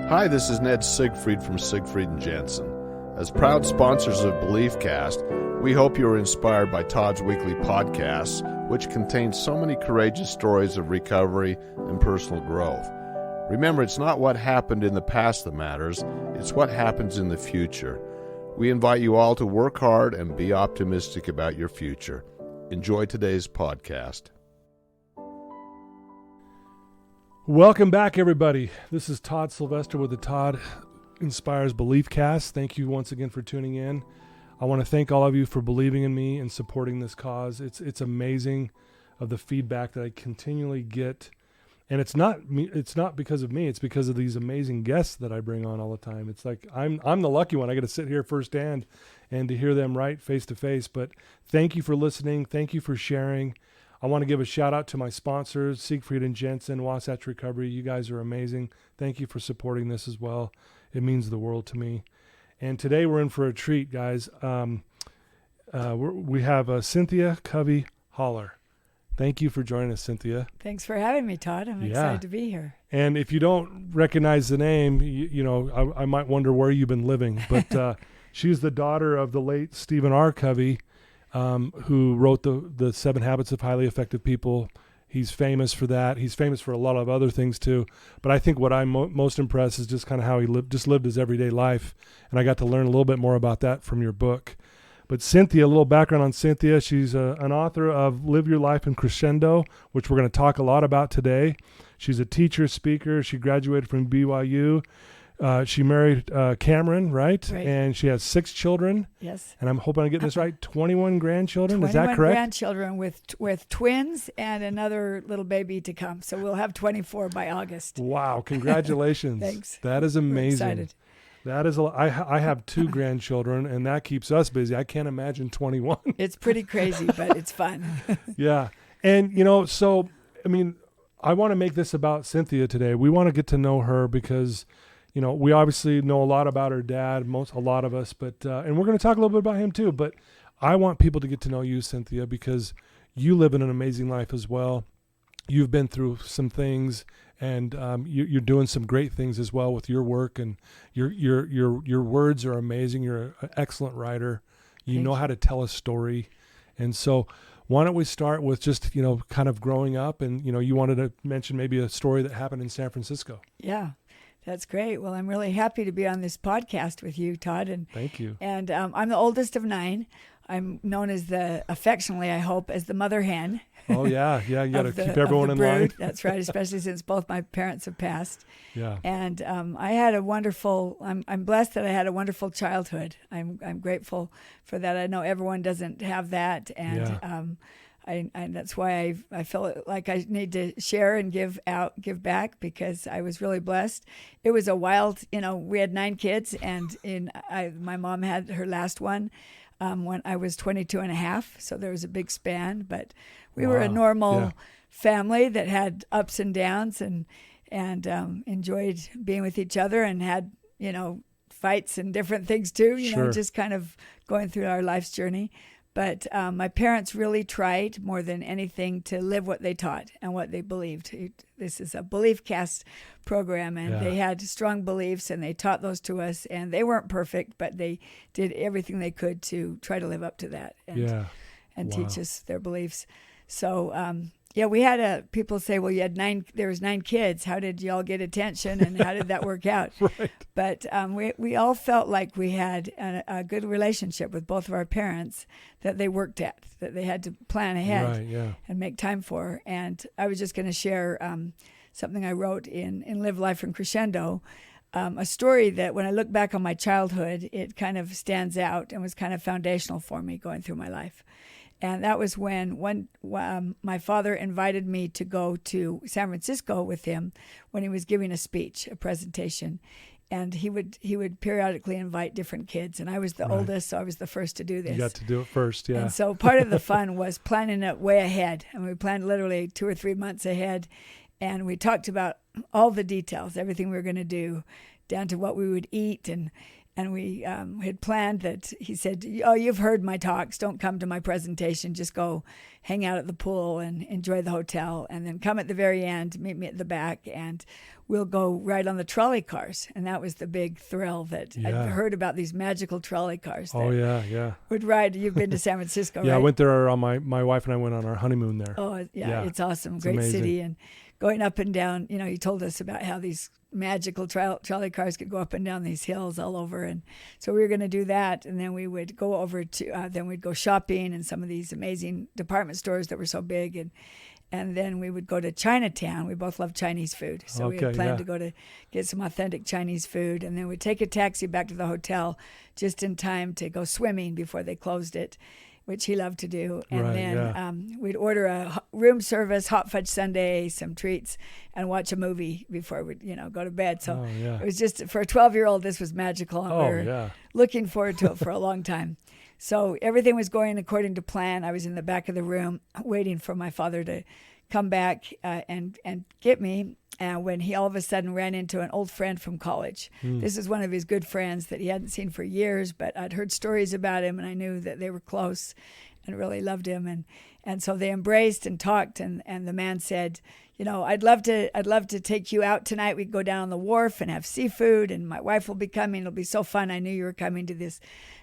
Hi, this is Ned Siegfried from Siegfried and Jensen. As proud sponsors of BeliefCast, we hope you are inspired by Todd's weekly podcasts, which contain so many courageous stories of recovery and personal growth. Remember, it's not what happened in the past that matters, it's what happens in the future. We invite you all to work hard and be optimistic about your future. Enjoy today's podcast. Welcome back, everybody. This is Todd Sylvester with the Todd Inspires BeliefCast. Thank you once again for tuning in. I want to thank all of you for believing in me and supporting this cause. It's amazing of the feedback that I continually get. And it's not me, it's not because of me, it's because of these amazing guests that I bring on all the time. It's like I'm the lucky one. I get to sit here firsthand and to hear them right face to face. But thank you for listening. Thank you for sharing. I want to give a shout out to my sponsors, Siegfried and Jensen, Wasatch Recovery. You guys are amazing. Thank you for supporting this as well. It means the world to me. And today we're in for a treat, guys. We have Cynthia Covey Haller. Thank you for joining us, Cynthia. Thanks for having me, Todd. I'm excited to be here. And if you don't recognize the name, I might wonder where you've been living. But she's the daughter of the late Stephen R. Covey, who wrote the 7 Habits of Highly Effective People. He's famous for that. He's famous for a lot of other things too. But I think what I'm most impressed is just kind of how he lived his everyday life. And I got to learn a little bit more about that from your book. But Cynthia, a little background on Cynthia. She's an author of Live Your Life in Crescendo, which we're going to talk a lot about today. She's a teacher, speaker. She graduated from BYU. She married Cameron, right? And she has 6 children. Yes. And I'm hoping I'm getting this right. 21 grandchildren. 21 Is that correct? Grandchildren with twins and another little baby to come. So we'll have 24 by August. Wow! Congratulations. Thanks. That is amazing. We're excited. That is I have 2 grandchildren, and that keeps us busy. I can't imagine 21. It's pretty crazy, but it's fun. Yeah. And, so, I want to make this about Cynthia today. We want to get to know her because, we obviously know a lot about her dad, a lot of us, but, and we're going to talk a little bit about him too, but I want people to get to know you, Cynthia, because you live in an amazing life as well. You've been through some things, and you're doing some great things as well with your work, and your words are amazing. You're an excellent writer. You know how to tell a story. And so why don't we start with just, kind of growing up, and, you wanted to mention maybe a story that happened in San Francisco. Yeah, that's great. Well, I'm really happy to be on this podcast with you, Todd. And thank you. And I'm the oldest of 9. I'm known affectionately, I hope, as the mother hen. Oh, yeah. You got to keep everyone in line. That's right, especially since both my parents have passed. Yeah. And I had I'm blessed that I had a wonderful childhood. I'm grateful for that. I know everyone doesn't have that. And I that's why I feel like I need to share and give back, because I was really blessed. It was a wild, we had 9 kids, and my mom had her last one when I was 22 and a half. So there was a big span, but we were a normal family that had ups and downs, and enjoyed being with each other, and had, fights and different things too, just kind of going through our life's journey. But my parents really tried more than anything to live what they taught and what they believed. This is a BeliefCast program, and they had strong beliefs, and they taught those to us. And they weren't perfect, but they did everything they could to try to live up to that and teach us their beliefs. So, we had people say, well, there was 9 kids. How did y'all get attention, and how did that work out? Right. But we all felt like we had a good relationship with both of our parents that they worked at, that they had to plan ahead and make time for. And I was just going to share something I wrote in Live Life in Crescendo, a story that when I look back on my childhood, it kind of stands out and was kind of foundational for me going through my life. And that was when my father invited me to go to San Francisco with him when he was giving a speech, a presentation. And he would periodically invite different kids. And I was the oldest, so I was the first to do this. You got to do it first, yeah. And so part of the fun was planning it way ahead. And we planned literally 2 or 3 months ahead. And we talked about all the details, everything we were going to do, down to what we would eat. And we had planned that. He said, "Oh, you've heard my talks. Don't come to my presentation. Just go hang out at the pool and enjoy the hotel. And then come at the very end, meet me at the back, and we'll go ride on the trolley cars." And that was the big thrill that I'd heard about, these magical trolley cars. Oh, yeah. Would ride. You've been to San Francisco, right? Yeah, I went there on my wife and I went on our honeymoon there. Oh, yeah. It's awesome. It's Great amazing. city. And going up and down, he told us about how these magical trolley cars could go up and down these hills all over. And so we were going to do that. And then we would go over to, then we'd go shopping in some of these amazing department stores that were so big. And then we would go to Chinatown. We both love Chinese food. So we had planned to go to get some authentic Chinese food. And then we'd take a taxi back to the hotel just in time to go swimming before they closed it, which he loved to do. And then we'd order a room service, hot fudge sundae, some treats, and watch a movie before we'd, go to bed. So it was just, for a 12-year-old, this was magical. And we were looking forward to it for a long time. So everything was going according to plan. I was in the back of the room waiting for my father to come back and get me. When he all of a sudden ran into an old friend from college. This is one of his good friends that he hadn't seen for years, but I'd heard stories about him, and I knew that they were close and really loved him. And so they embraced and talked, and the man said, I'd love to take you out tonight. We'd go down on the wharf and have seafood, and my wife will be coming. It'll be so fun. I knew you were coming to this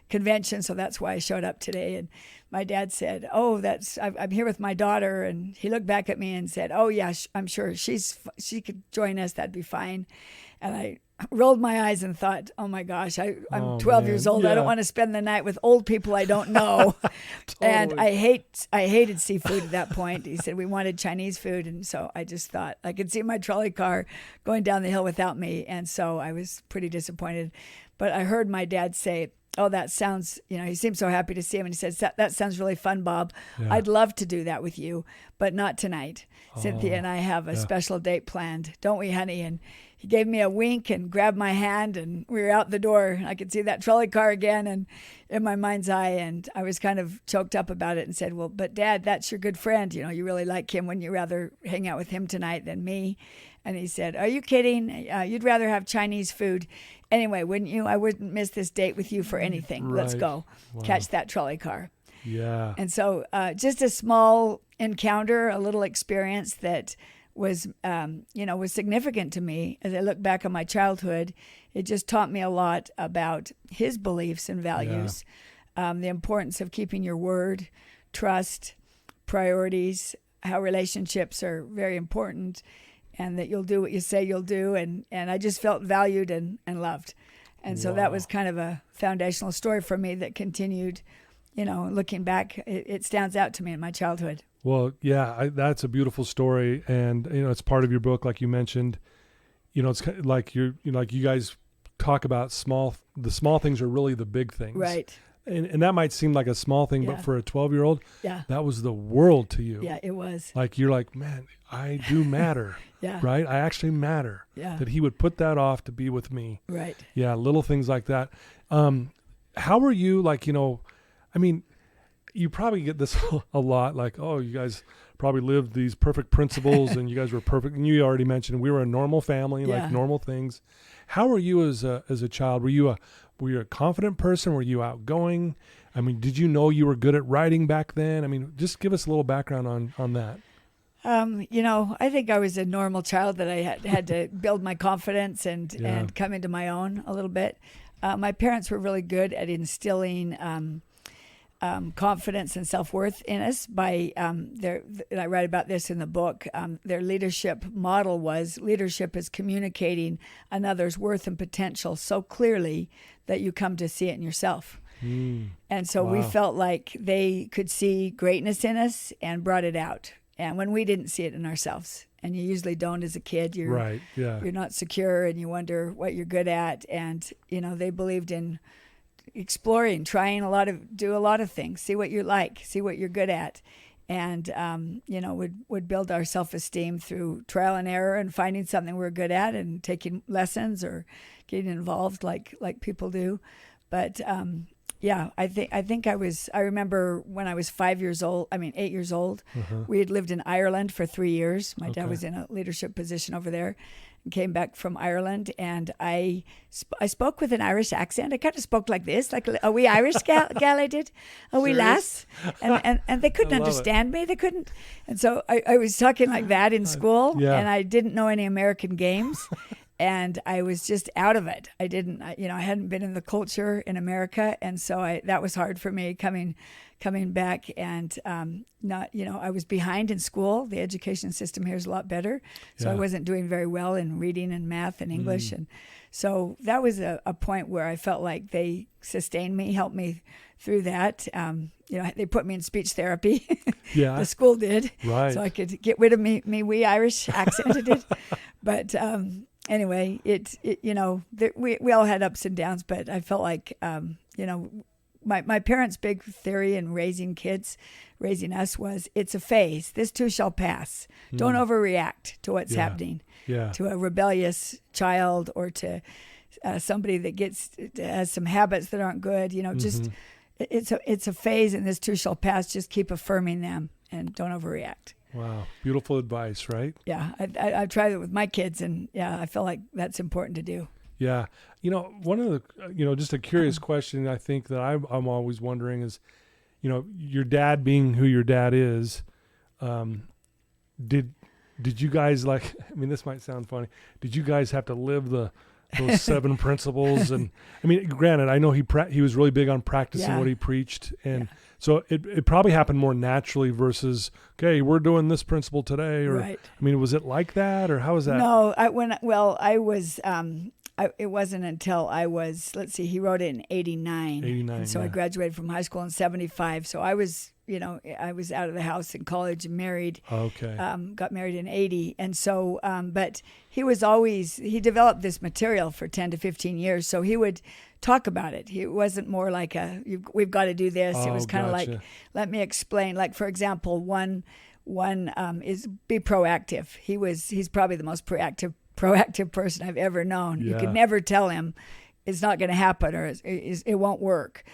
convention, so that's why I showed up today. And my dad said, "Oh, I'm here with my daughter." And he looked back at me and said, "Oh yeah, I'm sure she could join us. That'd be fine." And I rolled my eyes and thought, "Oh my gosh, I'm 12 years old. I don't want to spend the night with old people I don't know." And I hated seafood at that point. He said we wanted Chinese food, and so I just thought I could see my trolley car going down the hill without me, and so I was pretty disappointed. But I heard my dad say, "Oh, that sounds," he seemed so happy to see him. And he said, "That sounds really fun, Bob. I'd love to do that with you, but not tonight. Cynthia and I have a special date planned. Don't we, honey?" And he gave me a wink and grabbed my hand, and we were out the door. I could see that trolley car again and in my mind's eye, and I was kind of choked up about it and said, "Well, but Dad, that's your good friend. You really like him. Wouldn't you rather hang out with him tonight than me?" And he said, "Are you kidding? You'd rather have Chinese food. Anyway, wouldn't you? I wouldn't miss this date with you for anything. Right. Let's go. Wow. Catch that trolley car." Yeah. And so just a small encounter, a little experience that was, was significant to me. As I look back on my childhood, it just taught me a lot about his beliefs and values, the importance of keeping your word, trust, priorities, how relationships are very important, and that you'll do what you say you'll do. And I just felt valued and loved. And so that was kind of a foundational story for me that continued, looking back, it stands out to me in my childhood. Well, yeah, that's a beautiful story. And, it's part of your book, like you mentioned. It's kind of like you guys talk about the small things are really the big things. Right. And that might seem like a small thing, but for a 12-year-old, that was the world to you. Yeah, it was. Like, you're like, man, I do matter. Right? I actually matter. Yeah. That he would put that off to be with me. Right. Yeah, little things like that. How were you, you probably get this a lot, like, oh, you guys probably lived these perfect principles and you guys were perfect. And you already mentioned we were a normal family, like normal things. How were you as a child? Were you a confident person? Were you outgoing? Did you know you were good at writing back then? Just give us a little background on that. I think I was a normal child that I had to build my confidence and come into my own a little bit. My parents were really good at instilling confidence and self-worth in us by and I write about this in the book. Their leadership model was leadership is communicating another's worth and potential so clearly that you come to see it in yourself. And so we felt like they could see greatness in us and brought it out. And when we didn't see it in ourselves, and you usually don't as a kid, you're not secure and you wonder what you're good at. And, they believed in exploring, do a lot of things, see what you like, see what you're good at. And, would build our self-esteem through trial and error and finding something we're good at and taking lessons or getting involved like people do. But, I remember when I was 8 years old, we had lived in Ireland for 3 years. My dad was in a leadership position over there. came back from Ireland, and I spoke with an Irish accent. I kind of spoke like this, like a wee Irish gal I did, a wee lass, and they couldn't understand me. They couldn't, and so I was talking like that in school, and I didn't know any American games. And I was just out of it. I hadn't been in the culture in America, and so that was hard for me coming back, and I was behind in school. The education system here is a lot better, so I wasn't doing very well in reading and math and English, and so that was a point where I felt like they sustained me, helped me through that. They put me in speech therapy. Yeah, the school did, right, so I could get rid of me wee Irish accent. It did, but. Anyway, we all had ups and downs, but I felt like, my parents' big theory in raising us was, it's a phase. This too shall pass. Don't overreact to what's happening to a rebellious child or to somebody that has some habits that aren't good. Just it's a phase, and this too shall pass. Just keep affirming them and don't overreact. Wow. Beautiful advice, right? Yeah. I tried it with my kids, and I feel like that's important to do. Yeah. One of the, just a curious question I think that I'm always wondering is, your dad being who your dad is, did you guys this might sound funny. Did you guys have to live those 7 principles? And granted, I know he was really big on practicing what he preached, and so it probably happened more naturally versus, okay, we're doing this principle today, or right. Was it like that, or how was that? No, I was. It wasn't until I was. Let's see, he wrote it in '89. And so I graduated from high school in '75. So I was. I was out of the house in college and married. Okay. Got married in '80, and so. But he developed this material for 10 to 15 years. So he would talk about it. It wasn't more like we've got to do this. It was kind of like, let me explain. Like, for example, one is be proactive. He's probably the most proactive person I've ever known. You could never tell him it's not going to happen or it won't work.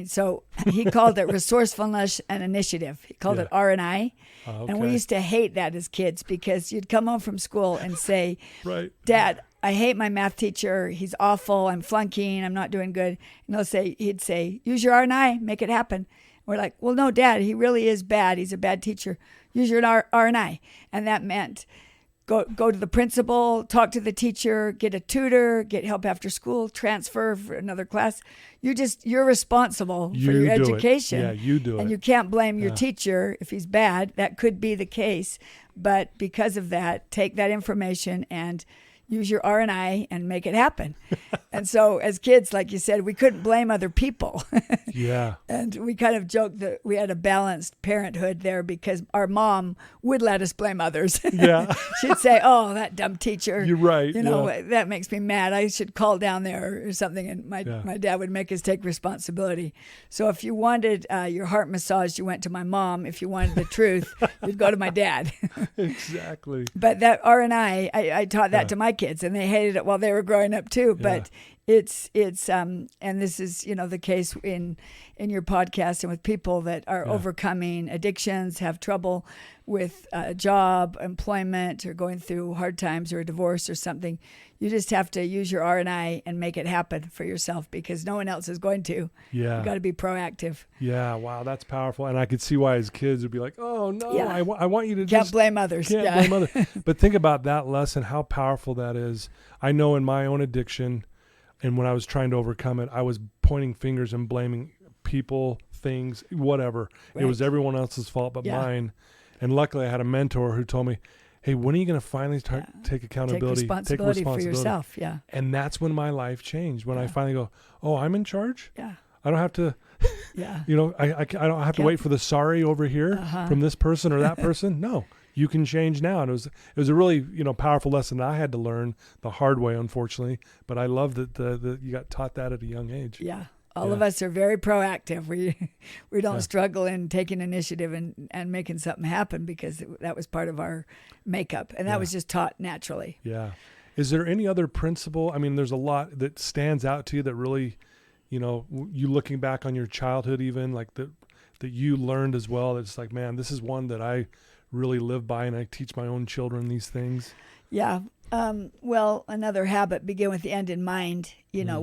So he called it resourcefulness and initiative. He called it R&I. Okay. And we used to hate that as kids because you'd come home from school and say, right. Dad, I hate my math teacher. He's awful. I'm flunking. I'm not doing good. And he'd say, use your R&I, make it happen. We're like, well, no, Dad, he really is bad. He's a bad teacher. Use your R&I. And that meant go to the principal, talk to the teacher, get a tutor, get help after school, transfer for another class. You're responsible for your education. Yeah, you do it. And you can't blame your teacher if he's bad. That could be the case. But because of that, take that information and use your R&I and make it happen. And so as kids, like you said, we couldn't blame other people. Yeah. And we kind of joked that we had a balanced parenthood there because our mom would let us blame others. Yeah. She'd say, oh, that dumb teacher. You're right. That makes me mad. I should call down there or something. And my dad would make us take responsibility. So if you wanted your heart massaged, you went to my mom. If you wanted the truth, you'd go to my dad. Exactly. But that R&I, I taught that to my kids, and they hated it while they were growing up too. But it's and this is the case in your podcast and with people that are overcoming addictions, have trouble with a job, employment, or going through hard times or a divorce or something. You just have to use your R&I and make it happen for yourself because no one else is going to. Yeah. You got to be proactive. Yeah. Wow. That's powerful. And I could see why his kids would be like, oh no, I want you to Can't blame others. Can't blame others. But think about that lesson, how powerful that is. I know in my own addiction and when I was trying to overcome it, I was pointing fingers and blaming people, things, whatever. Right. It was everyone else's fault but mine. And luckily I had a mentor who told me, hey, when are you going to finally take accountability? Take responsibility for yourself, And that's when my life changed, when I finally go, oh, I'm in charge? Yeah. I don't have to, I don't have to wait for the sorry over here from this person or that person. No, you can change now. And it was a really, powerful lesson that I had to learn the hard way, unfortunately. But I love that you got taught that at a young age. Yeah. All of us are very proactive. We don't struggle in taking initiative and making something happen because that was part of our makeup. And that was just taught naturally. Yeah. Is there any other principle? There's a lot that stands out to you that really, you looking back on your childhood even, like that you learned as well. It's like, man, this is one that I really live by and I teach my own children these things. Yeah. Well, another habit, begin with the end in mind. You know,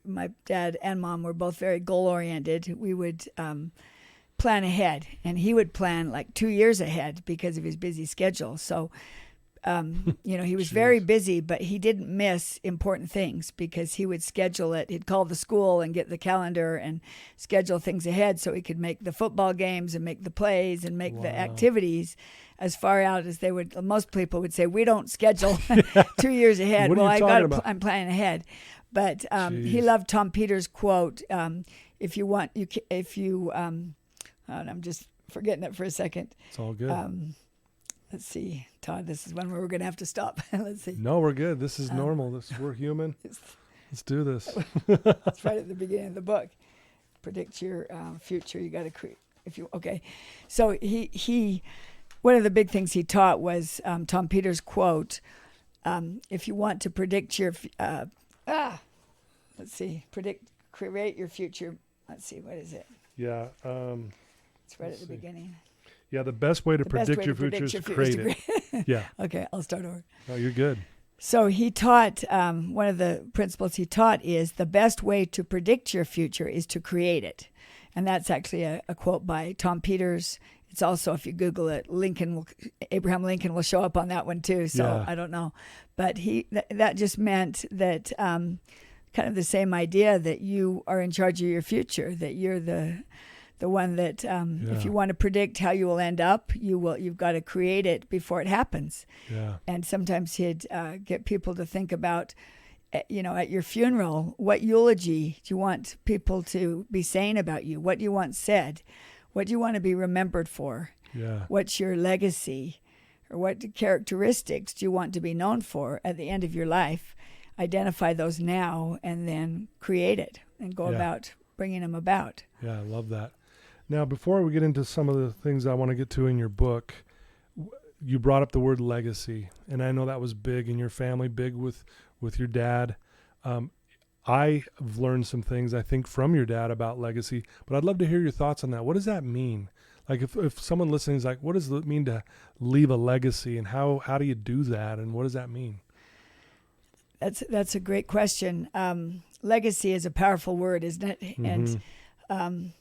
my dad and mom were both very goal oriented. We would plan ahead, and he would plan like 2 years ahead because of his busy schedule. So, he was very busy, but he didn't miss important things because he would schedule it. He'd call the school and get the calendar and schedule things ahead so he could make the football games and make the plays and make the activities as far out as they would. Most people would say, we don't schedule 2 years ahead. What are you talking about? I'm planning ahead. But he loved Tom Peters' quote, I'm just forgetting it for a second. It's all good. Let's see, Todd, this is one where we're going to have to stop. Let's see. No, we're good. This is normal. We're human. Let's do this. It's right at the beginning of the book. Predict your future. You got to create. So he, one of the big things he taught was Tom Peters' quote. If you want to predict your, create your future. Let's see, what is it? Yeah. It's right at the beginning. Yeah, the best way to predict your future is to create it. Yeah. Okay, I'll start over. Oh, you're good. So he taught, one of the principles he taught is the best way to predict your future is to create it. And that's actually a quote by Tom Peters. It's also, if you Google it, Abraham Lincoln will show up on that one too. So yeah. I don't know. But that just meant that kind of the same idea that you are in charge of your future, that you're the one that if you want to predict how you will end up, you've got to create it before it happens. Yeah. And sometimes he'd get people to think about, at your funeral, what eulogy do you want people to be saying about you? What do you want said? What do you want to be remembered for? Yeah. What's your legacy? Or what characteristics do you want to be known for at the end of your life? Identify those now and then create it and go about bringing them about. Yeah, I love that. Now, before we get into some of the things I want to get to in your book, you brought up the word legacy, and I know that was big in your family, big with your dad. I've learned some things, I think, from your dad about legacy, but I'd love to hear your thoughts on that. What does that mean? Like if someone listening is like, what does it mean to leave a legacy, and how do you do that, and what does that mean? That's a great question. Legacy is a powerful word, isn't it? Mm-hmm. And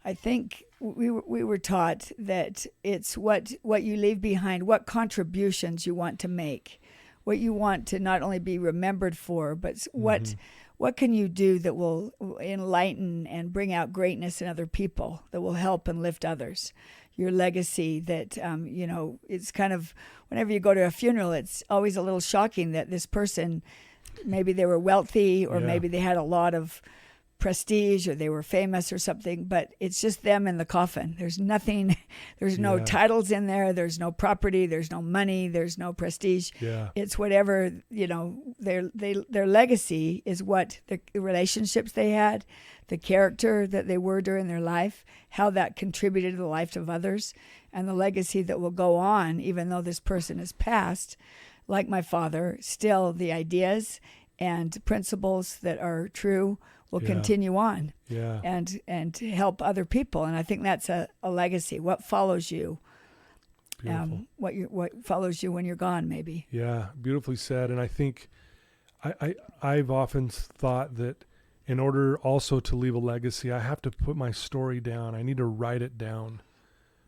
I think we were taught that it's what you leave behind, what contributions you want to make, what you want to not only be remembered for, but what can you do that will enlighten and bring out greatness in other people, that will help and lift others. Your legacy that, it's kind of, whenever you go to a funeral, it's always a little shocking that this person, maybe they were wealthy or maybe they had a lot of prestige or they were famous or something, but it's just them in the coffin. There's nothing, there's no titles in there, there's no property, there's no money, there's no prestige. Yeah. It's whatever, their legacy is what the relationships they had, the character that they were during their life, how that contributed to the life of others, and the legacy that will go on even though this person is passed. Like my father, still the ideas and principles that are true will continue on and help other people. And I think that's a legacy. What follows you? What follows you when you're gone, maybe. Yeah, beautifully said. And I think I've often thought that in order also to leave a legacy, I have to put my story down. I need to write it down.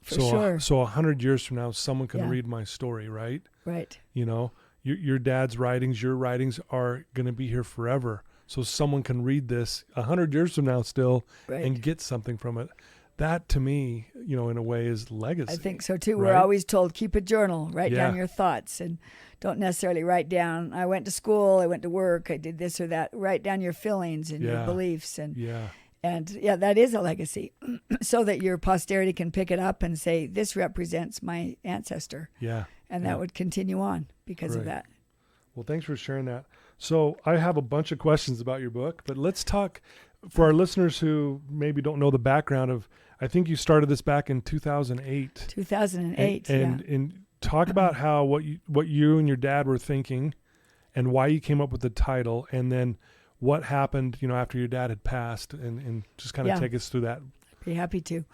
For sure. So 100 years from now, someone can read my story, right? Right. Your dad's writings, your writings are going to be here forever. So someone can read this 100 years from now still and get something from it. That to me, in a way is legacy. I think so too. Right? We're always told, keep a journal, write down your thoughts, and don't necessarily write down, I went to school, I went to work, I did this or that. Write down your feelings and your beliefs. And that is a legacy so that your posterity can pick it up and say, this represents my ancestor. Yeah. And that would continue on because of that. Well, thanks for sharing that. So I have a bunch of questions about your book, but let's talk for our listeners who maybe don't know the background of, I think you started this back in 2008. 2008, and talk about how what you and your dad were thinking and why you came up with the title, and then what happened, after your dad had passed, and just kind of take us through that. I'd be happy to.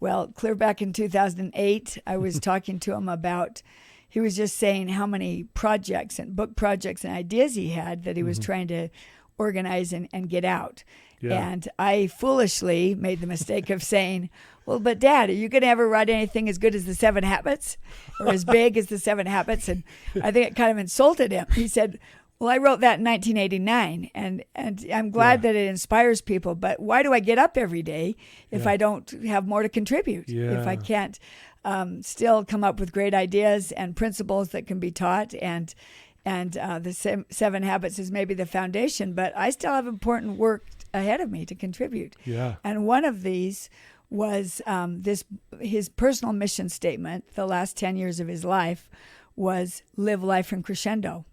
Well, clear back in 2008, I was talking to him about he was just saying how many projects and book projects and ideas he had that he was trying to organize and get out. Yeah. And I foolishly made the mistake of saying, well, but Dad, are you going to ever write anything as good as the 7 Habits or as big as the 7 Habits? And I think it kind of insulted him. He said, well, I wrote that in 1989, and I'm glad that it inspires people, but why do I get up every day if I don't have more to contribute? If I can't still come up with great ideas and principles that can be taught, and the 7 Habits is maybe the foundation, but I still have important work ahead of me to contribute. Yeah. And one of these was his personal mission statement, the last 10 years of his life, was live life in crescendo.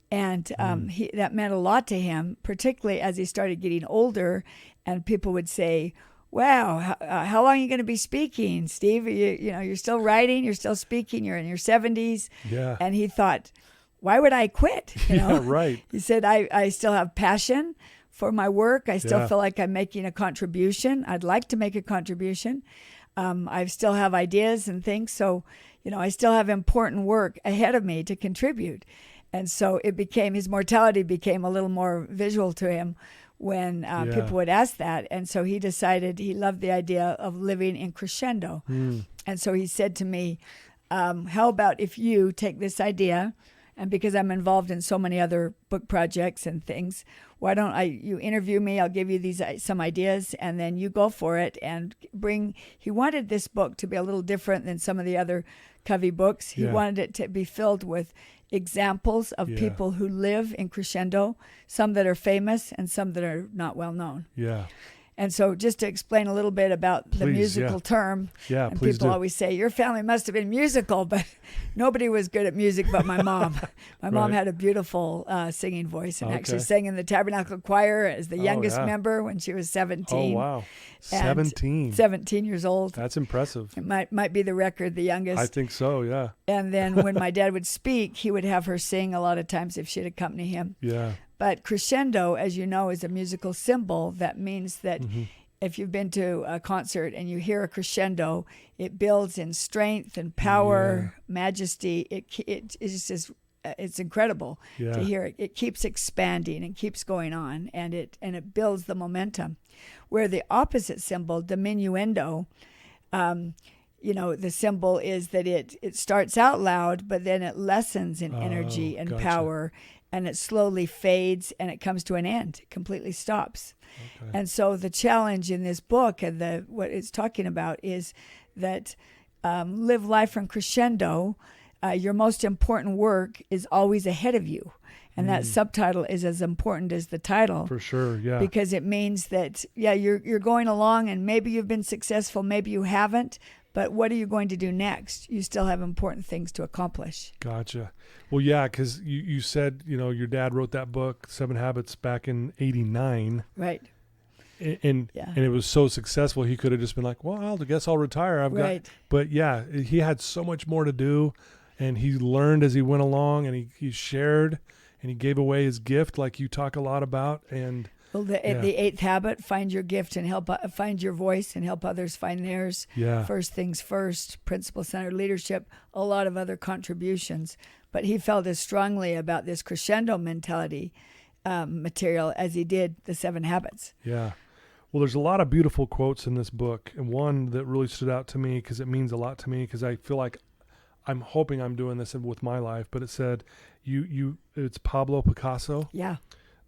And that meant a lot to him, particularly as he started getting older, and people would say, wow, how long are you going to be speaking, Steve? You're still writing, you're still speaking, you're in your 70s. Yeah. And he thought, why would I quit? Yeah, right. He said, I still have passion for my work. I still feel like I'm making a contribution. I'd like to make a contribution. I still have ideas and things. So, I still have important work ahead of me to contribute. And so his mortality became a little more visual to him when people would ask that. And so he decided he loved the idea of living in crescendo. And so he said to me, how about if you take this idea, and because I'm involved in so many other book projects and things, why don't you interview me? I'll give you some ideas, and then you go for it and he wanted this book to be a little different than some of the other Covey books. He wanted it to be filled with examples of people who live in crescendo, some that are famous and some that are not well known. Yeah. And so just to explain a little bit about the musical term, and people always say, your family must have been musical, but nobody was good at music but my mom. My mom had a beautiful singing voice and actually sang in the Tabernacle Choir as the youngest member when she was 17. Oh, wow. 17. 17 years old. That's impressive. It might be the record, the youngest. I think so, yeah. And then when my dad would speak, he would have her sing a lot of times if she'd accompany him. Yeah. But crescendo, as you know, is a musical symbol that means that if you've been to a concert and you hear a crescendo, it builds in strength and power, majesty. It's incredible to hear it. It keeps expanding and keeps going on, and it builds the momentum. Where the opposite symbol, diminuendo, the symbol is that it starts out loud, but then it lessens in energy and power. And it slowly fades, and it comes to an end. It completely stops. Okay. And so the challenge in this book and what it's talking about is that live life from crescendo. Your most important work is always ahead of you. And that subtitle is as important as the title. For sure, yeah. Because it means that, you're going along, and maybe you've been successful, maybe you haven't. But what are you going to do next? You still have important things to accomplish. Gotcha. Well, yeah, because you said, your dad wrote that book, 7 Habits, back in 89. Right. And it was so successful, he could have just been like, well, I guess I'll retire. But yeah, he had so much more to do, and he learned as he went along, and he shared, and he gave away his gift like you talk a lot about. And well, the 8th habit, find your gift and find your voice and help others find theirs. Yeah. First things first, principle-centered leadership, a lot of other contributions. But he felt as strongly about this crescendo mentality material as he did the 7 habits. Yeah. Well, there's a lot of beautiful quotes in this book, and one that really stood out to me because it means a lot to me, because I feel like I'm hoping I'm doing this with my life, but it said, it's Pablo Picasso. Yeah.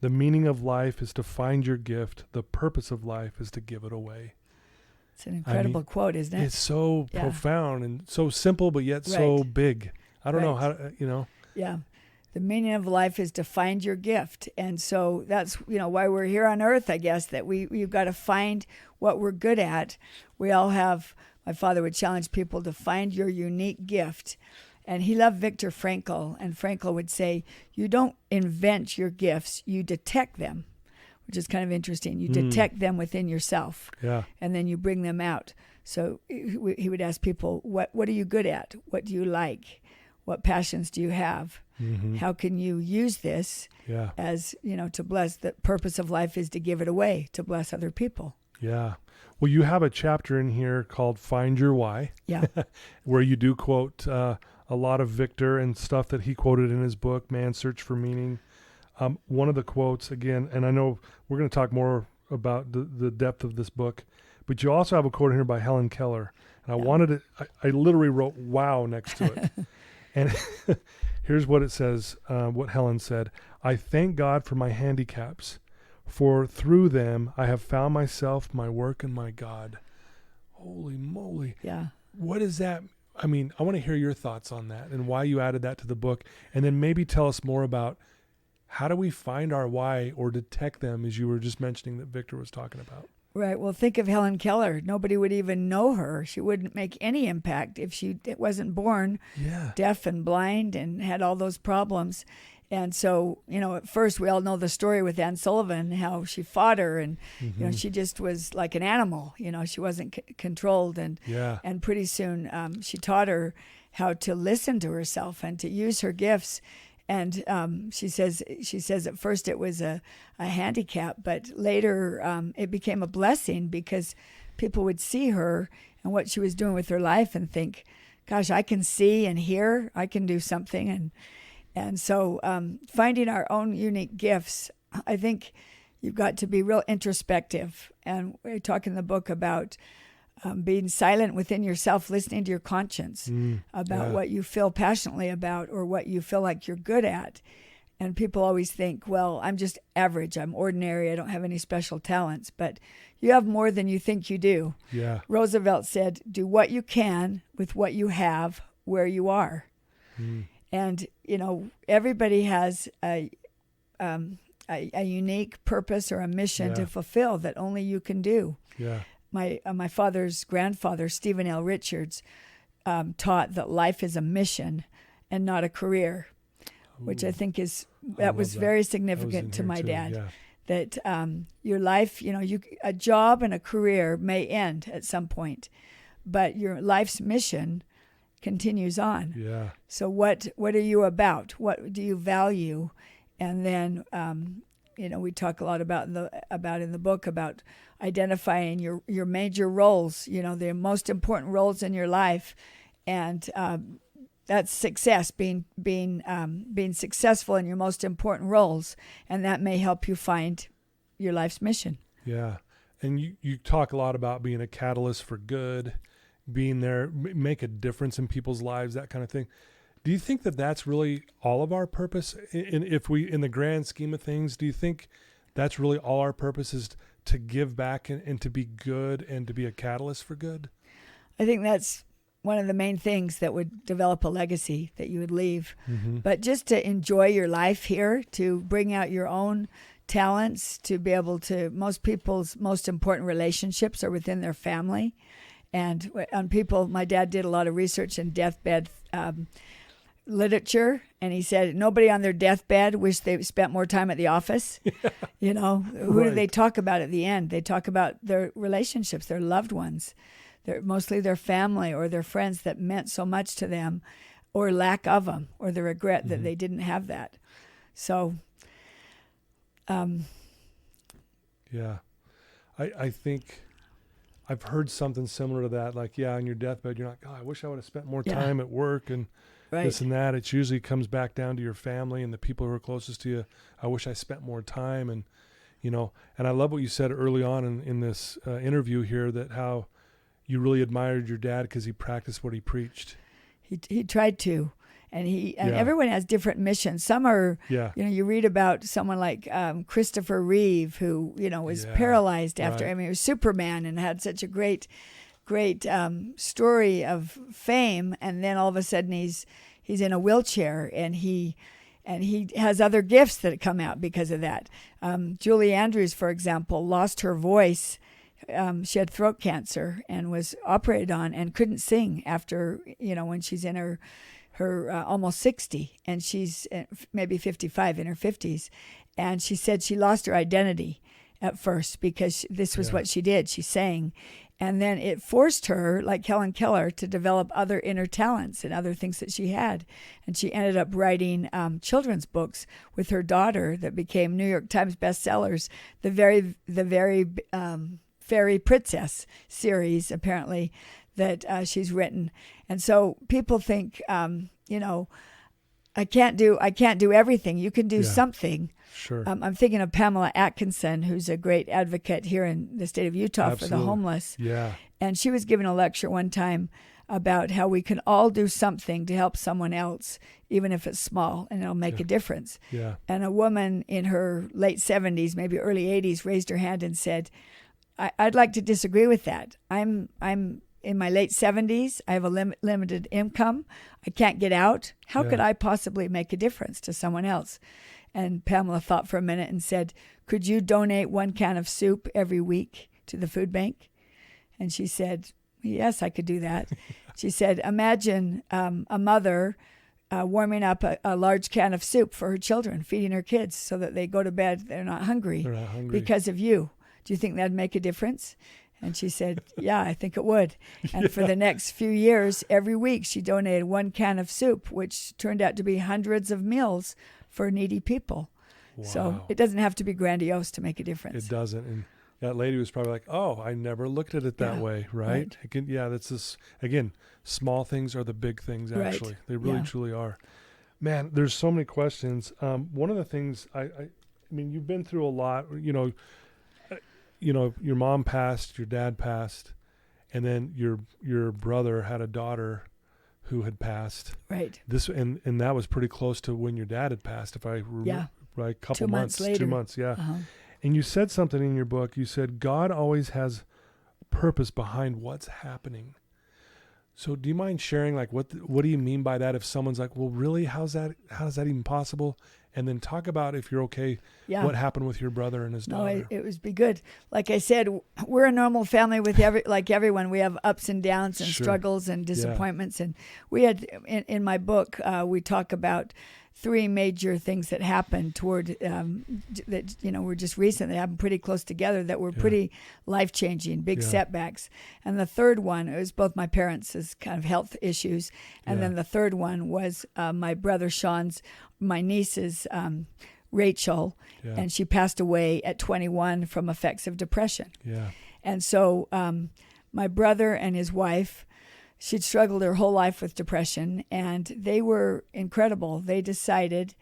The meaning of life is to find your gift. The purpose of life is to give it away. It's an incredible quote, isn't it? It's so profound and so simple, but yet so big. I don't know how, Yeah. The meaning of life is to find your gift. And so that's, why we're here on earth, I guess, that we've got to find what we're good at. We all have, my father would challenge people to find your unique gift. And he loved Viktor Frankl, and Frankl would say, you don't invent your gifts, you detect them, which is kind of interesting. You detect them within yourself, and then you bring them out. So he would ask people, what are you good at? What do you like? What passions do you have? Mm-hmm. How can you use this as, to bless? The purpose of life is to give it away, to bless other people. Yeah. Well, you have a chapter in here called Find Your Why, where you do quote a lot of Victor and stuff that he quoted in his book, Man's Search for Meaning. One of the quotes, again, and I know we're going to talk more about the depth of this book, but you also have a quote in here by Helen Keller. And I wanted it, I literally wrote "wow" next to it. And here's what it says, what Helen said. "I thank God for my handicaps, for through them I have found myself, my work, and my God." Holy moly. Yeah. What is that? I mean, I want to hear your thoughts on that and why you added that to the book. And then maybe tell us more about how do we find our why or detect them, as you were just mentioning that Victor was talking about. Right. Well, think of Helen Keller. Nobody would even know her. She wouldn't make any impact if she wasn't born deaf and blind and had all those problems. And so, at first we all know the story with Anne Sullivan, how she fought her and, she just was like an animal, she wasn't controlled. And pretty soon she taught her how to listen to herself and to use her gifts. And she says at first it was a handicap, but later it became a blessing because people would see her and what she was doing with her life and think, gosh, I can see and hear, I can do something. And so finding our own unique gifts, I think you've got to be real introspective. And we talk in the book about being silent within yourself, listening to your conscience about what you feel passionately about or what you feel like you're good at. And people always think, well, I'm just average. I'm ordinary. I don't have any special talents. But you have more than you think you do. Yeah. Roosevelt said, do what you can with what you have where you are. And, everybody has a unique purpose or a mission to fulfill that only you can do. Yeah. My father's grandfather, Stephen L. Richards, taught that life is a mission and not a career, which I think was very significant to my dad. Yeah. That your life, a job and a career may end at some point, but your life's mission continues on. Yeah. So what are you about? What do you value? And then we talk a lot about in the book about identifying your major roles, the most important roles in your life, and that's success, being successful in your most important roles, and that may help you find your life's mission. Yeah, and you talk a lot about being a catalyst for good, being there, make a difference in people's lives, that kind of thing. Do you think that that's really all of our purpose? In the grand scheme of things, do you think that's really all our purpose is to give back and to be good and to be a catalyst for good? I think that's one of the main things that would develop a legacy that you would leave. Mm-hmm. But just to enjoy your life here, to bring out your own talents, to be able to, most people's most important relationships are within their family. And on people, my dad did a lot of research in deathbed literature, and he said nobody on their deathbed wished they spent more time at the office. Who do they talk about at the end? They talk about their relationships, their loved ones, mostly their family or their friends that meant so much to them, or lack of them, or the regret that they didn't have that. So I think I've heard something similar to that, like, on your deathbed, you're like, I wish I would have spent more time at work and this and that. It usually comes back down to your family and the people who are closest to you. I wish I spent more time. And, and I love what you said early on in this interview here, that how you really admired your dad because he practiced what he preached. He tried to. And everyone has different missions. Some are, you read about someone like Christopher Reeve, who, was paralyzed after, he was Superman and had such a great story of fame. And then all of a sudden he's in a wheelchair and he has other gifts that come out because of that. Julie Andrews, for example, lost her voice. She had throat cancer and was operated on and couldn't sing after, when she's in her almost 60, and she's maybe 55, in her 50s. And she said she lost her identity at first because this was what she did. She sang. And then it forced her, like Helen Keller, to develop other inner talents and other things that she had. And she ended up writing children's books with her daughter that became New York Times bestsellers. The very Fairy Princess series, apparently, that she's written. And so people think, I can't do everything. You can do something. Sure. I'm thinking of Pamela Atkinson, who's a great advocate here in the state of Utah Absolutely. for the homeless. Yeah. And she was giving a lecture one time about how we can all do something to help someone else, even if it's small, and it'll make a difference. Yeah. And a woman in her late 70s, maybe early 80s, raised her hand and said, I'd like to disagree with that. I'm in my late 70s. I have a limited income. I can't get out. How could I possibly make a difference to someone else? And Pamela thought for a minute and said, could you donate 1 can of soup every week to the food bank? And she said, yes, I could do that. She said, imagine a mother warming up a large can of soup for her children, feeding her kids so that they go to bed, they're not hungry because of you. Do you think that'd make a difference? And she said, yeah, I think it would. And for the next few years, every week she donated 1 can of soup, which turned out to be hundreds of meals for needy people. Wow. So it doesn't have to be grandiose to make a difference. It doesn't. And that lady was probably like, oh, I never looked at it that way, right? Again, that's this, again, small things are the big things, actually. Right. They really, truly are. Man, there's so many questions. One of the things, I mean, you've been through a lot, your mom passed, your dad passed, and then your brother had a daughter who had passed. Right. This and that was pretty close to when your dad had passed, if I remember right, couple 2 months later. 2 months, yeah. Uh-huh. And you said something in your book. You said God always has purpose behind what's happening. So do you mind sharing, like, what do you mean by that? If someone's like, well, really, how is that even possible? And then talk about, if you're okay, what happened with your brother and his daughter. No, it was be good. Like I said, we're a normal family with everyone. We have ups and downs and struggles and disappointments. And we had, in my book, we talk about 3 major things that happened toward, that, were just recent. They happened pretty close together that were pretty life-changing, big setbacks. And the third one, it was both my parents' kind of health issues. And then the third one was my brother Sean's, my niece's, Rachel, and she passed away at 21 from effects of depression. Yeah. And so my brother and his wife, she'd struggled her whole life with depression, and they were incredible. They decided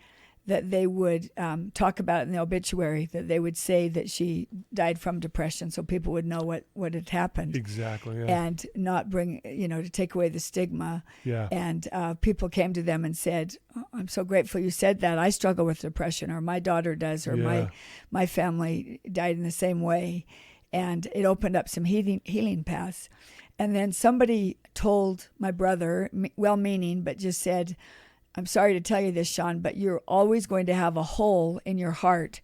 that they would talk about it in the obituary, that they would say that she died from depression so people would know what had happened. Exactly, yeah. And not bring, to take away the stigma. Yeah. And people came to them and said, oh, I'm so grateful you said that. I struggle with depression, or my daughter does, or my family died in the same way. And it opened up some healing paths. And then somebody told my brother, well-meaning, but just said, I'm sorry to tell you this, Sean, but you're always going to have a hole in your heart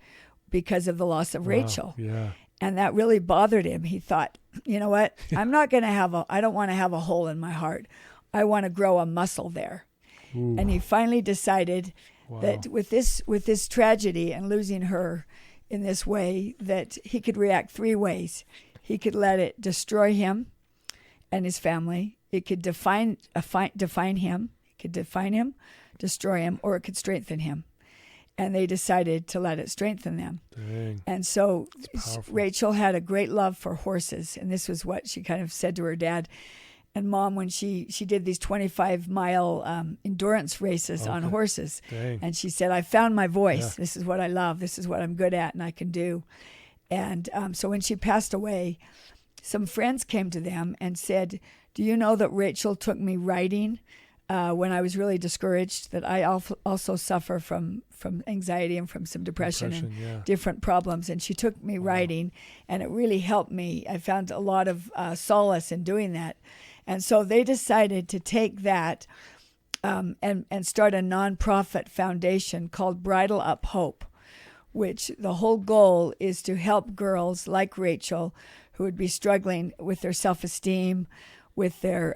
because of the loss of Rachel. Yeah. And that really bothered him. He thought, you know what? I don't want to have a hole in my heart. I want to grow a muscle there. Ooh. And he finally decided that with this tragedy and losing her in this way, that he could react 3 ways. He could let it destroy him and his family. It could define him. It could define him, destroy him, or it could strengthen him. And they decided to let it strengthen them. Dang. And so Rachel had a great love for horses, and this was what she kind of said to her dad and mom when she did these 25-mile endurance races on horses. Dang. And she said, I found my voice. Yeah. This is what I love. This is what I'm good at and I can do. And so when she passed away, some friends came to them and said, do you know that Rachel took me riding when I was really discouraged, that I also suffer from anxiety and from some depression and different problems. And she took me riding, and it really helped me. I found a lot of solace in doing that. And so they decided to take that and start a nonprofit foundation called Bridle Up Hope, which the whole goal is to help girls like Rachel who would be struggling with their self-esteem, with their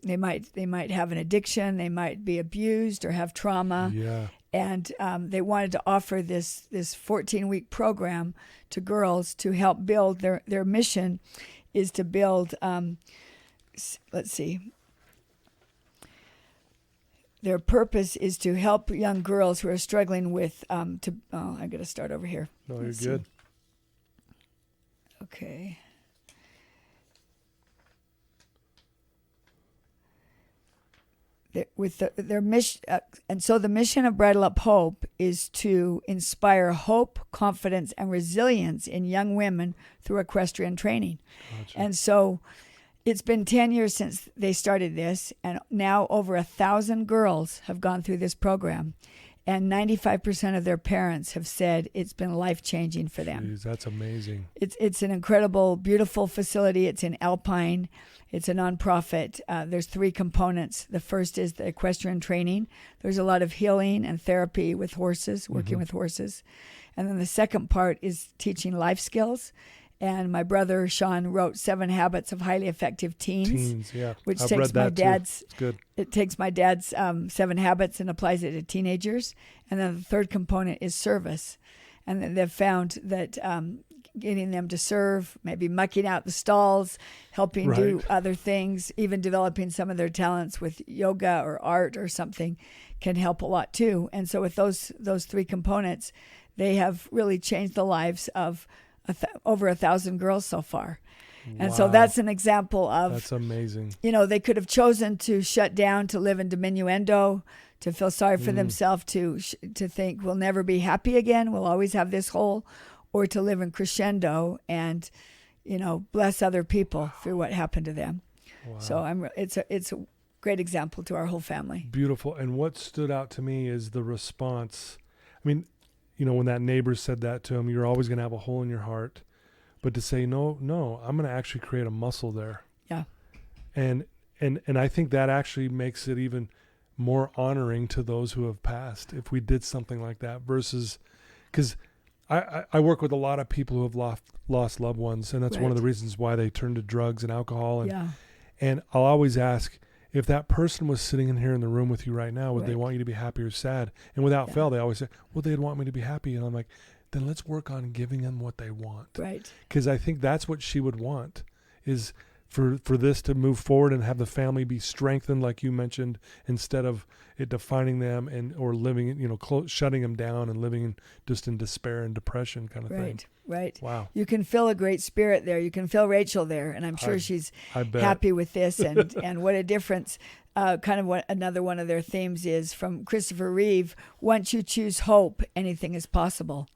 they might have an addiction, they might be abused or have trauma, and they wanted to offer this 14-week program to girls to help build their mission is to build their purpose is to help young girls who are struggling with I got to start over here. No, you're good. Okay. their mission, and so the mission of Bridle Up Hope is to inspire hope, confidence, and resilience in young women through equestrian training. Gotcha. And so it's been 10 years since they started this, and now over 1,000 girls have gone through this program, and 95% of their parents have said it's been life-changing for them. Jeez, that's amazing. It's an incredible, beautiful facility. It's in Alpine. It's a nonprofit. There's 3 components. The first is the equestrian training. There's a lot of healing and therapy with horses, working with horses. And then the second part is teaching life skills. And my brother, Sean, wrote 7 Habits of Highly Effective Teens. Yeah. Which I've takes read that my dad's. Too. It's good. It takes my dad's 7 habits and applies it to teenagers. And then the third component is service. And then they've found that getting them to serve, maybe mucking out the stalls, helping do other things, even developing some of their talents with yoga or art or something can help a lot too. And so with those 3 components, they have really changed the lives of over 1,000 girls so far. And so that's an example of... That's amazing. They could have chosen to shut down, to live in diminuendo, to feel sorry for themselves, to think we'll never be happy again, we'll always have this hole, or to live in Crescendo and, bless other people through what happened to them. Wow. So it's a great example to our whole family. Beautiful. And what stood out to me is the response. I mean, when that neighbor said that to him, you're always going to have a hole in your heart. But to say, no, I'm going to actually create a muscle there. Yeah. And I think that actually makes it even more honoring to those who have passed if we did something like that versus, because I work with a lot of people who have lost loved ones, and that's one of the reasons why they turn to drugs and alcohol. And I'll always ask, if that person was sitting in here in the room with you right now, would they want you to be happy or sad? And without fail, they always say, well, they'd want me to be happy. And I'm like, then let's work on giving them what they want. Right. Because I think that's what she would want, is for this to move forward and have the family be strengthened, like you mentioned, instead of it defining them or living, shutting them down and living just in despair and depression kind of thing. Right. Wow. You can feel a great spirit there. You can feel Rachel there, and I'm sure she's happy with this. And what a difference. Kind of what another one of their themes is from Christopher Reeve. Once you choose hope, anything is possible.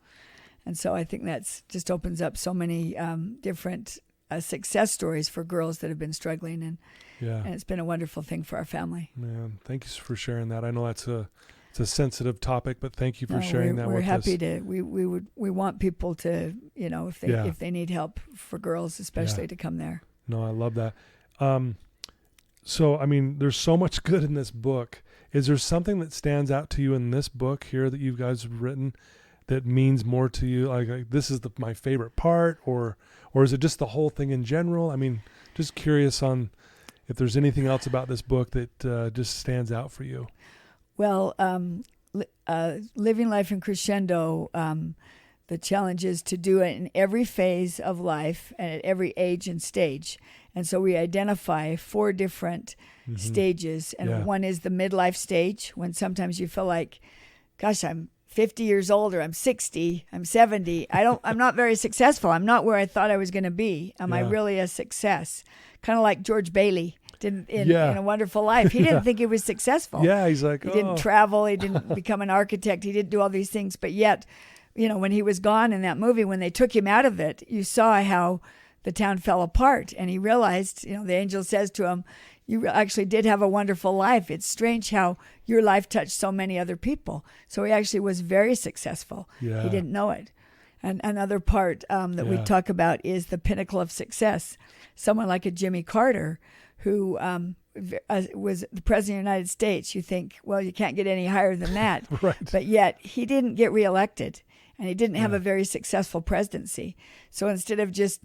And so I think that's just opens up so many different success stories for girls that have been struggling, and it's been a wonderful thing for our family. Man, thank you for sharing that. I know it's a sensitive topic, but thank you for sharing that with us. We're happy to. We want people to, if they need help for girls, especially to come there. No, I love that. So, I mean, there's so much good in this book. Is there something that stands out to you in this book here that you guys have written that means more to you? Like this is my favorite part, or is it just the whole thing in general? I mean, just curious on if there's anything else about this book that just stands out for you. Well, living life in Crescendo, the challenge is to do it in every phase of life and at every age and stage. And so we identify 4 different stages. And one is the midlife stage, when sometimes you feel like, gosh, I'm 50 years old, or I'm 60, I'm 70. I'm not very successful. I'm not where I thought I was going to be. Am I really a success? Kind of like George Bailey did in A Wonderful Life. He didn't think he was successful. Yeah, he's like, he didn't travel. He didn't become an architect. He didn't do all these things. But yet, when he was gone in that movie, when they took him out of it, you saw how the town fell apart. And he realized, the angel says to him, you actually did have a wonderful life. It's strange how your life touched so many other people. So he actually was very successful. Yeah. He didn't know it. And another part that we talk about is the pinnacle of success. Someone like a Jimmy Carter, who was the president of the United States. You think, well, you can't get any higher than that. Right. But yet he didn't get reelected, and he didn't have a very successful presidency. So instead of just,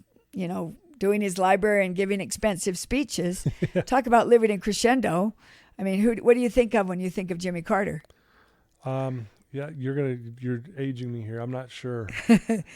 doing his library and giving expensive speeches, talk about living in Crescendo. I mean, what do you think of when you think of Jimmy Carter? Yeah, you're aging me here. I'm not sure.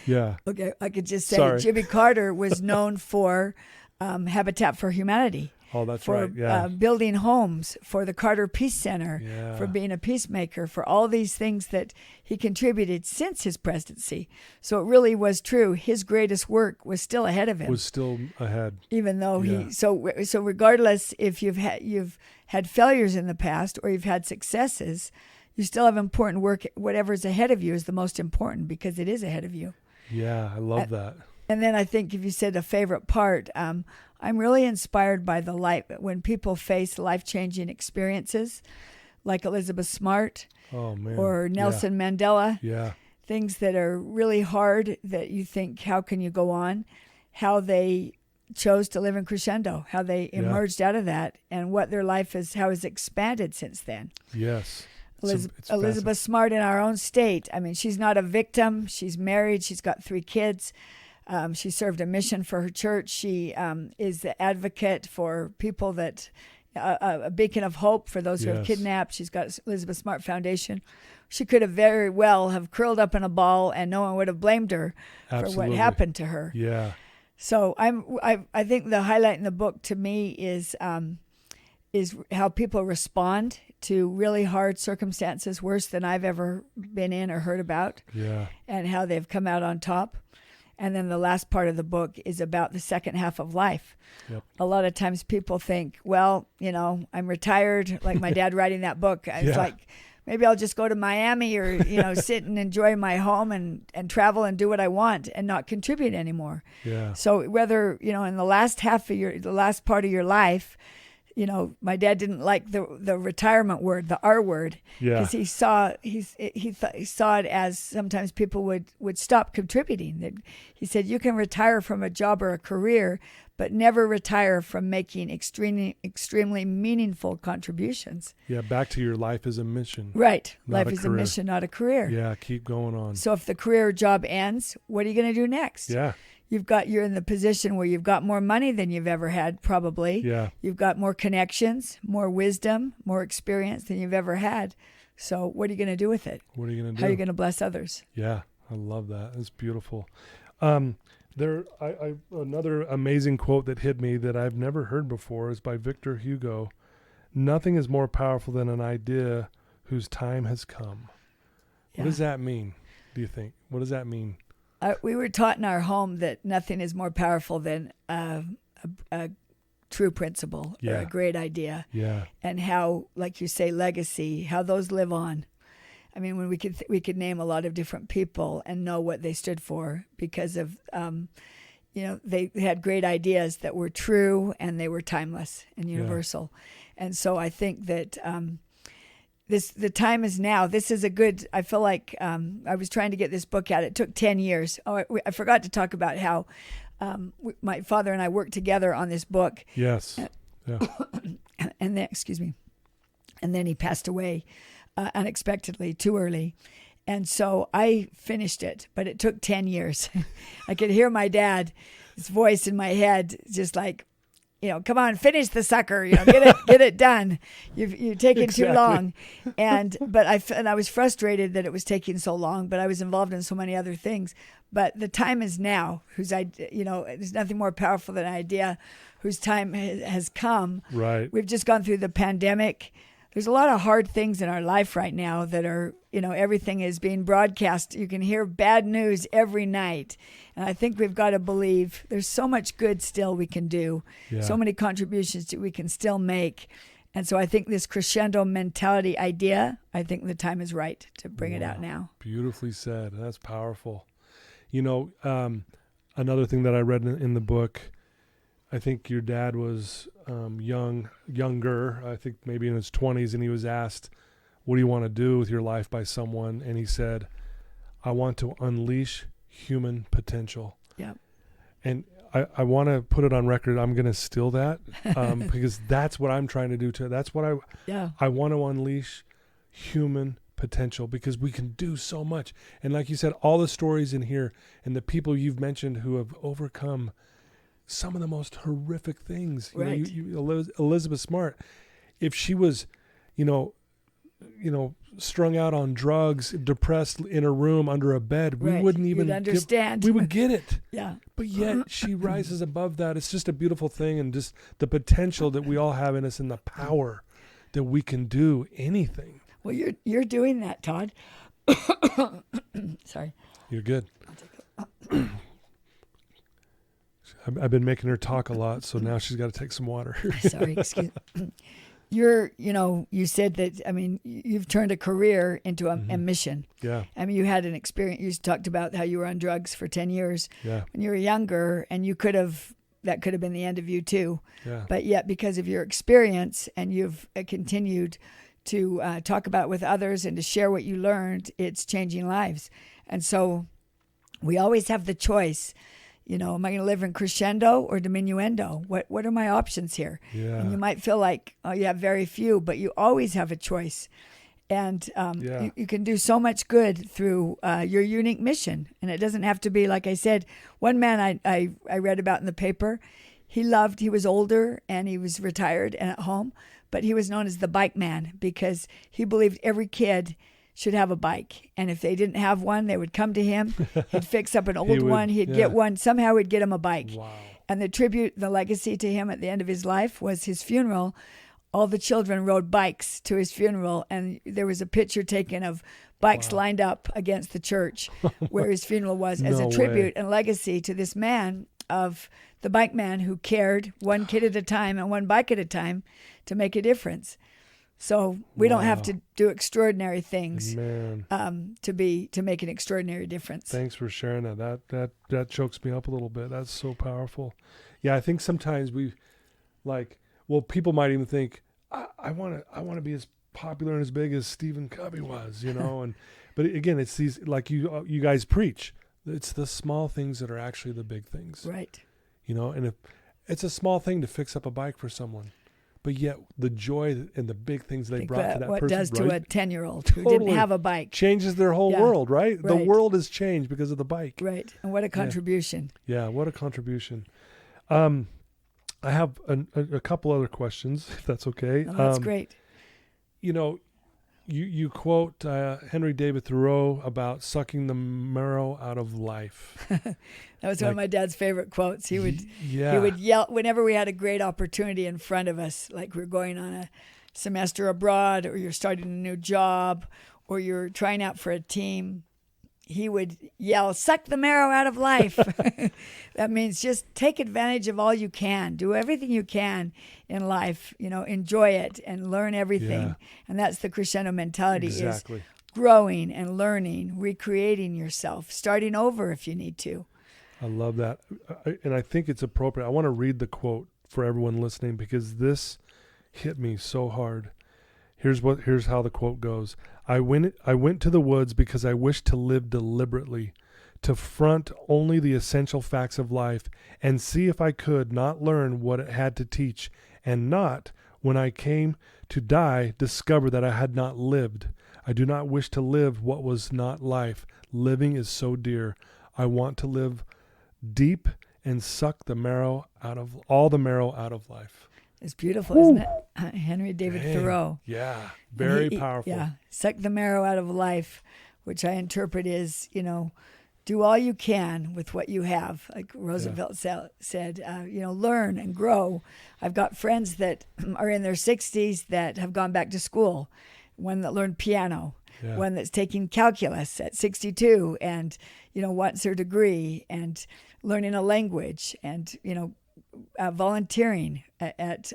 Yeah. Okay, I could just say Jimmy Carter was known for Habitat for Humanity. Oh, that's right. Yeah. Building homes, for the Carter Peace Center, for being a peacemaker, for all these things that he contributed since his presidency. So it really was true. His greatest work was still ahead of him. Was still ahead. Even though so regardless if you've had failures in the past or you've had successes, you still have important work. Whatever's ahead of you is the most important because it is ahead of you. Yeah, I love that. And then I think if you said a favorite part, I'm really inspired by when people face life-changing experiences like Elizabeth Smart or Nelson Mandela. Yeah. Things that are really hard that you think, how can you go on? How they chose to live in Crescendo, how they emerged out of that, and what their life is, how it's expanded since then. Yes. Elizabeth Smart in our own state. I mean, she's not a victim. She's married. She's got 3 kids. She served a mission for her church. She is the advocate for people that, a beacon of hope for those who are kidnapped. She's got Elizabeth Smart Foundation. She could have very well have curled up in a ball and no one would have blamed her for what happened to her. Yeah. So I think the highlight in the book to me is how people respond to really hard circumstances, worse than I've ever been in or heard about. Yeah. And how they've come out on top. And then the last part of the book is about the second half of life. Yep. A lot of times people think, well, I'm retired, like my dad writing that book. It's like, maybe I'll just go to Miami or, sit and enjoy my home and travel and do what I want and not contribute anymore. Yeah. So whether, in the last part of your life, my dad didn't like the retirement word, the R word, because he saw it as sometimes people would stop contributing. He said you can retire from a job or a career, but never retire from making extremely meaningful contributions. Yeah, back to your life as a mission. Right, life is a mission, not a career. Yeah, keep going on. So if the career or job ends, what are you going to do next? Yeah. You're in the position where you've got more money than you've ever had, probably. Yeah. You've got more connections, more wisdom, more experience than you've ever had. So what are you going to do with it? What are you going to do? How are you going to bless others? Yeah, I love that. That's beautiful. Another amazing quote that hit me that I've never heard before is by Victor Hugo. Nothing is more powerful than an idea whose time has come. Yeah. What does that mean, do you think? What does that mean? We were taught in our home that nothing is more powerful than a true principle or a great idea. Yeah. And how, like you say, legacy, how those live on. I mean, when we could name a lot of different people and know what they stood for because of, they had great ideas that were true and they were timeless and universal. Yeah. And so I think that the time is now. This is I feel like I was trying to get this book out. It took 10 years. Oh, I forgot to talk about how my father and I worked together on this book. Yes. Yeah. And then he passed away unexpectedly, too early. And so I finished it, but it took 10 years. I could hear my dad's voice in my head, just like, come on, finish the sucker, get it done. You've taken too long. But I was frustrated that it was taking so long, but I was involved in so many other things. But the time is now, there's nothing more powerful than an idea whose time has come. Right. We've just gone through the pandemic. There's a lot of hard things in our life right now that are, everything is being broadcast. You can hear bad news every night. And I think we've got to believe there's so much good still we can do, so many contributions that we can still make. And so I think this crescendo mentality idea, I think the time is right to bring it out now. Beautifully said. That's powerful. Another thing that I read in the book, I think your dad was younger, I think maybe in his 20s, and he was asked, what do you want to do with your life by someone? And he said, I want to unleash human potential. Yeah. And I want to put it on record. I'm going to steal that because that's what I'm trying to do too. That's what I want to unleash human potential because we can do so much. And like you said, all the stories in here and the people you've mentioned who have overcome some of the most horrific things. Right. Elizabeth Smart, if she was, strung out on drugs, depressed in a room under a bed, we wouldn't even understand. We would get it. Yeah. But yet she rises above that. It's just a beautiful thing, and just the potential that we all have in us and the power that we can do anything. Well, you're doing that, Todd. Sorry. You're good. I've been making her talk a lot, so now she's got to take some water. Sorry, excuse me. you said that, I mean, you've turned a career into a mission. Yeah. I mean, you had an experience. You talked about how you were on drugs for 10 years when you were younger, and that could have been the end of you too. Yeah. But yet, because of your experience, and you've continued to talk about it with others and to share what you learned, it's changing lives. And so we always have the choice. Am I going to live in Crescendo or diminuendo? What are my options here? Yeah. And you might feel like, you have very few, but you always have a choice. And you can do so much good through your unique mission. And it doesn't have to be, like I said, one man I read about in the paper, he was older and he was retired and at home, but he was known as the bike man because he believed every kid should have a bike. And if they didn't have one, they would come to him. He'd fix up an old one. He'd get one. Somehow he'd get him a bike. Wow. And the legacy to him at the end of his life was his funeral. All the children rode bikes to his funeral. And there was a picture taken of bikes lined up against the church where his funeral was as a tribute and legacy to this man of the bike man who cared one kid at a time and one bike at a time to make a difference. So we don't have to do extraordinary things to make an extraordinary difference. Thanks for sharing that. That chokes me up a little bit. That's so powerful. Yeah, I think sometimes people might even think, I want to be as popular and as big as Stephen Covey was, but again, it's these, like you guys preach. It's the small things that are actually the big things. Right. And if it's a small thing to fix up a bike for someone, but yet the joy and the big things they brought to that what person. What does to a 10-year-old who didn't have a bike. Changes their whole world, right? The world has changed because of the bike. Right. And what a contribution. Yeah, what a contribution. I have a couple other questions, if that's okay. Oh, that's great. You quote Henry David Thoreau about sucking the marrow out of life. That was one of my dad's favorite quotes. He would yell whenever we had a great opportunity in front of us, like we're going on a semester abroad, or you're starting a new job, or you're trying out for a team. He would yell, "Suck the marrow out of life." That means just take advantage of all you can. Do everything you can in life. Enjoy it and learn everything. Yeah. And that's the Crescendo mentality: exactly. is growing and learning, recreating yourself, starting over if you need to. I love that. And I think it's appropriate. I want to read the quote for everyone listening because this hit me so hard. Here's how the quote goes. I went to the woods because I wished to live deliberately, to front only the essential facts of life and see if I could not learn what it had to teach, and not, when I came to die, discover that I had not lived. I do not wish to live what was not life. Living is so dear. I want to live deep and suck the marrow out of life. It's beautiful, isn't it? Henry David Thoreau. Yeah, very powerful. Yeah, suck the marrow out of life, which I interpret is, do all you can with what you have. Like Roosevelt said, learn and grow. I've got friends that are in their 60s that have gone back to school. One that learned piano, one that's taking calculus at 62 and, wants her degree, and learning a language, and, volunteering at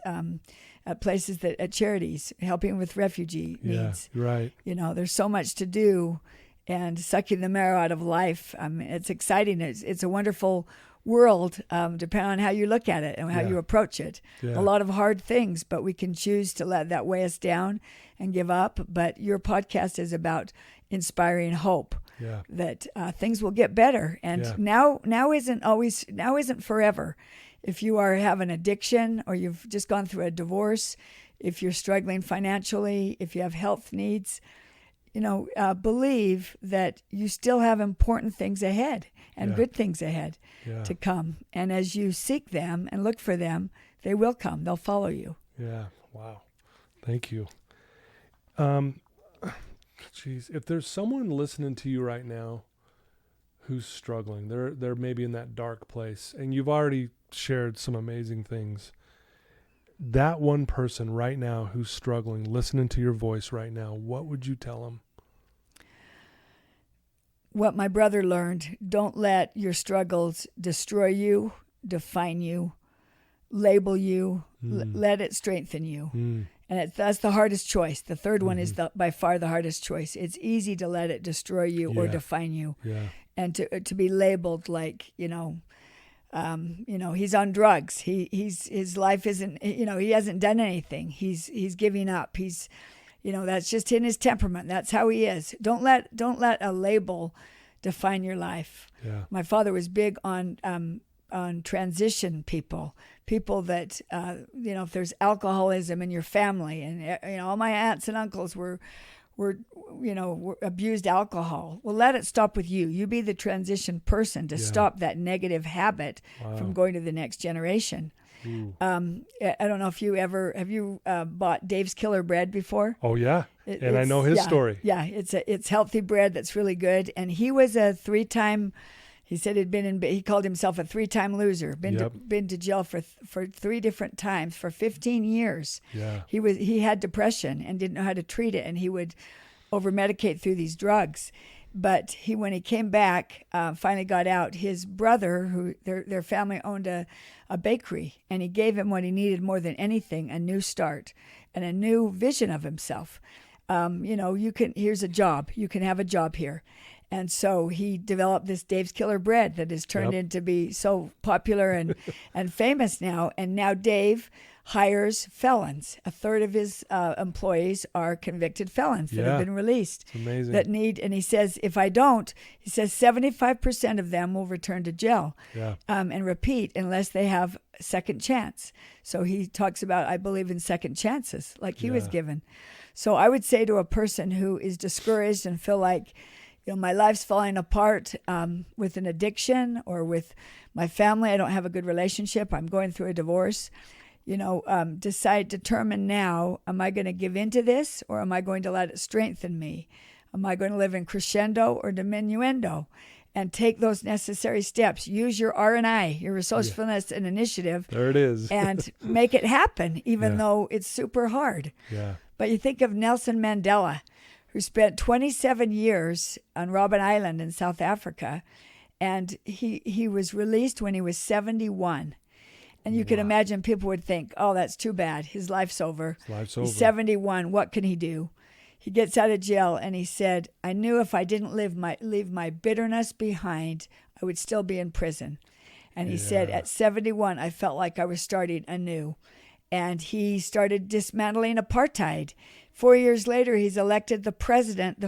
places at charities, helping with refugee needs. Right. There's so much to do, and sucking the marrow out of life. It's exciting. It's a wonderful world, depending on how you look at it and how you approach it. Yeah. A lot of hard things, but we can choose to let that weigh us down and give up. But your podcast is about inspiring hope. Yeah. That things will get better, and now isn't forever. If you have an addiction, or you've just gone through a divorce, if you're struggling financially, if you have health needs, believe that you still have important things ahead and good things ahead to come. And as you seek them and look for them, they will come. They'll follow you. Yeah. Wow. Thank you. If there's someone listening to you right now who's struggling, they're maybe in that dark place, and you've already shared some amazing things. That one person right now who's struggling, listening to your voice right now, what would you tell them? What my brother learned: don't let your struggles destroy you, define you, label you. Let it strengthen you. And that's the hardest choice. The third one is by far the hardest choice. It's easy to let it destroy you or define you, and to be labeled like, he's on drugs. His life isn't, he hasn't done anything. He's giving up. He's, that's just in his temperament. That's how he is. Don't let a label define your life. Yeah. My father was big on transition people that, if there's alcoholism in your family, and, all my aunts and uncles were abused alcohol. Well, let it stop with you. You be the transition person to stop that negative habit from going to the next generation. I don't know if have you bought Dave's Killer Bread before? Oh yeah. And I know his story. Yeah. It's healthy bread that's really good. And he was a 3-time, he said he called himself a 3-time loser, been to jail for 3 different times for 15 years. Yeah. He had depression and didn't know how to treat it, and he would over-medicate through these drugs. But when he came back, finally got out, his brother, who their family owned a bakery, and he gave him what he needed more than anything, a new start and a new vision of himself. Here's a job. You can have a job here. And so he developed this Dave's Killer Bread that has turned into be so popular and famous now. And now Dave hires felons. A third of his employees are convicted felons that have been released. It's amazing. And he says, if I don't, 75% of them will return to jail and repeat unless they have a second chance. So he talks about, I believe in second chances, like he was given. So I would say to a person who is discouraged and feel like, my life's falling apart with an addiction or with my family. I don't have a good relationship. I'm going through a divorce. Determine now, am I going to give into this, or am I going to let it strengthen me? Am I going to live in crescendo or diminuendo? And take those necessary steps. Use your R&I, your resourcefulness and initiative. There it is. And make it happen, even though it's super hard. Yeah. But you think of Nelson Mandela, who spent 27 years on Robben Island in South Africa, and he was released when he was 71. And you can imagine people would think, oh, that's too bad. His life's over. He's 71. What can he do? He gets out of jail, and he said, I knew if I didn't leave my bitterness behind, I would still be in prison. And he said, at 71, I felt like I was starting anew. And he started dismantling apartheid. 4 years later, he's elected the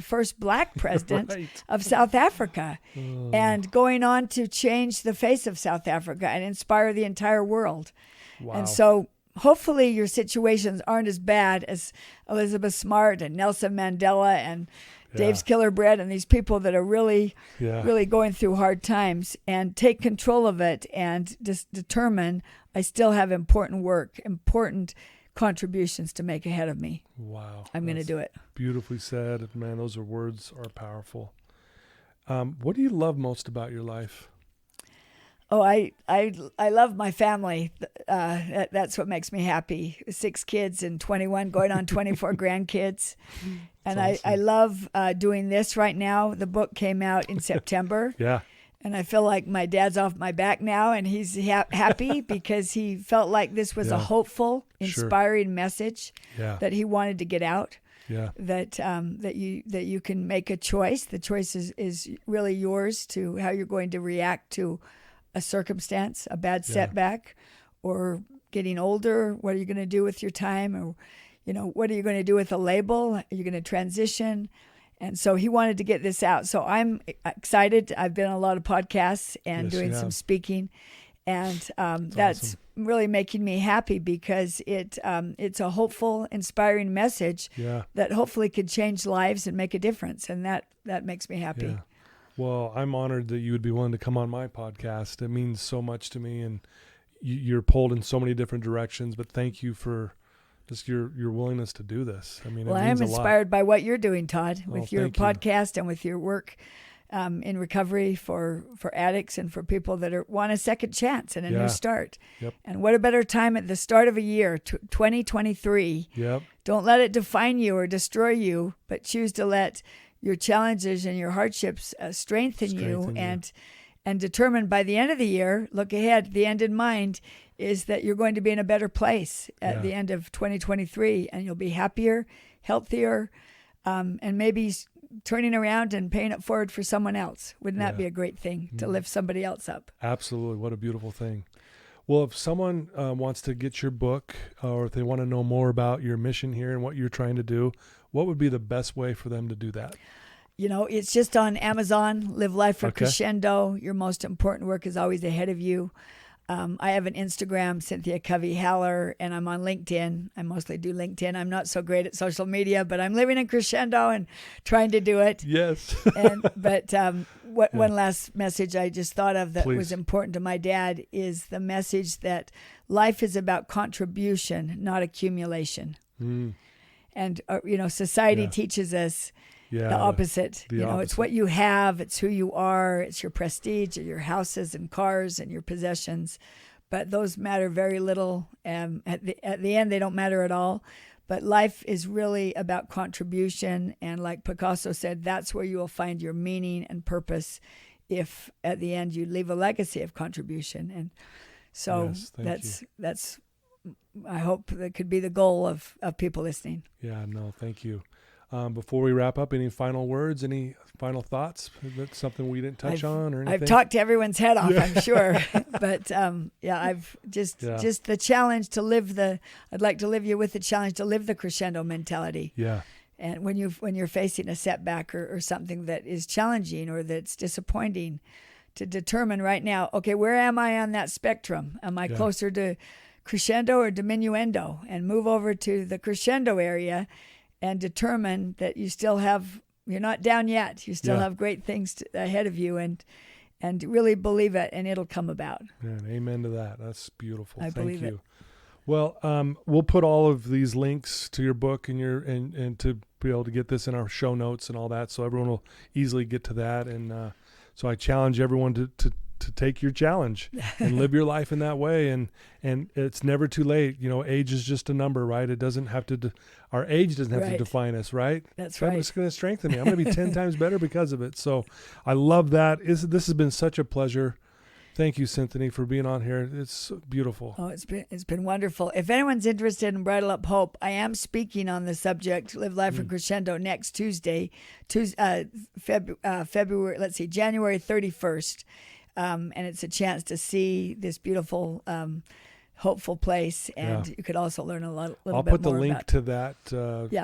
first black president of South Africa, and going on to change the face of South Africa and inspire the entire world. Wow. And so hopefully your situations aren't as bad as Elizabeth Smart and Nelson Mandela and Dave's Killer Bread and these people that are really going through hard times, and take control of it and just determine, I still have important contributions to make ahead of me. Wow. I'm going to do it. Beautifully said. Man, those words are powerful. What do you love most about your life? Oh, I love my family. That's what makes me happy. 6 kids and 21, going on 24 grandkids. And awesome. I love doing this right now. The book came out in September. Yeah. And I feel like my dad's off my back now, and he's happy because he felt like this was a hopeful, inspiring message that he wanted to get out. Yeah. That you can make a choice. The choice is really yours to how you're going to react to a circumstance, a bad setback, or getting older. What are you going to do with your time? Or, what are you going to do with a label? Are you going to transition? And so he wanted to get this out. So I'm excited. I've been on a lot of podcasts and doing some speaking. And that's awesome. Really making me happy because it's a hopeful, inspiring message that hopefully could change lives and make a difference. And that makes me happy. Yeah. Well, I'm honored that you would be willing to come on my podcast. It means so much to me. And you're pulled in so many different directions. But thank you for just your willingness to do this. I mean, I am inspired by what you're doing, Todd, with your podcast and with your work in recovery for addicts and for people that want a second chance and a new start. Yep. And what a better time at the start of a year, 2023. Yep. Don't let it define you or destroy you, but choose to let your challenges and your hardships strengthen you. and determine by the end of the year, look ahead, the end in mind is that you're going to be in a better place at the end of 2023, and you'll be happier, healthier, and maybe turning around and paying it forward for someone else. Wouldn't that be a great thing to lift somebody else up? Absolutely. What a beautiful thing. Well, if someone wants to get your book, or if they want to know more about your mission here and what you're trying to do, what would be the best way for them to do that? You know, it's just on Amazon, Live Life for Crescendo. Your most important work is always ahead of you. I have an Instagram, Cynthia Covey Haller, and I'm on LinkedIn. I mostly do LinkedIn. I'm not so great at social media, but I'm living in Crescendo and trying to do it. Yes. One last message I just thought of that was important to my dad is the message that life is about contribution, not accumulation. And, society teaches us the opposite. It's what you have, it's who you are, it's your prestige, your houses and cars and your possessions. But those matter very little. At the end, they don't matter at all. But life is really about contribution. And like Picasso said, that's where you will find your meaning and purpose if at the end you leave a legacy of contribution. And so that's I hope that could be the goal of people listening. Yeah, no, thank you. Before we wrap up, any final words, any final thoughts? Is that something we didn't touch on or anything? I've talked to everyone's head off, I'm sure. But I've just the challenge to live I'd like to leave you with the challenge to live the crescendo mentality. Yeah. And when you're facing a setback or something that is challenging or that's disappointing, to determine right now, okay, where am I on that spectrum? Am I closer to crescendo or diminuendo? And move over to the crescendo area and determine that you're not down yet. You still have great things ahead of you, and really believe it, and it'll come about. Yeah, amen to that. That's beautiful. I believe it. Well, we'll put all of these links to your book and to be able to get this in our show notes and all that, so everyone will easily get to that. And so I challenge everyone to take your challenge and live your life in that way. And it's never too late. Age is just a number, right? It doesn't have to, our age doesn't have to define us, right? That's right. It's going to strengthen me. I'm going to be 10 times better because of it. So I love that. This has been such a pleasure. Thank you, Cynthia, for being on here. It's beautiful. Oh, it's been wonderful. If anyone's interested in Bridle Up Hope, I am speaking on the subject, Live Life in Crescendo, next Tuesday, January 31st. And it's a chance to see this beautiful, hopeful place. And you could also learn little bit more. I'll put the link to that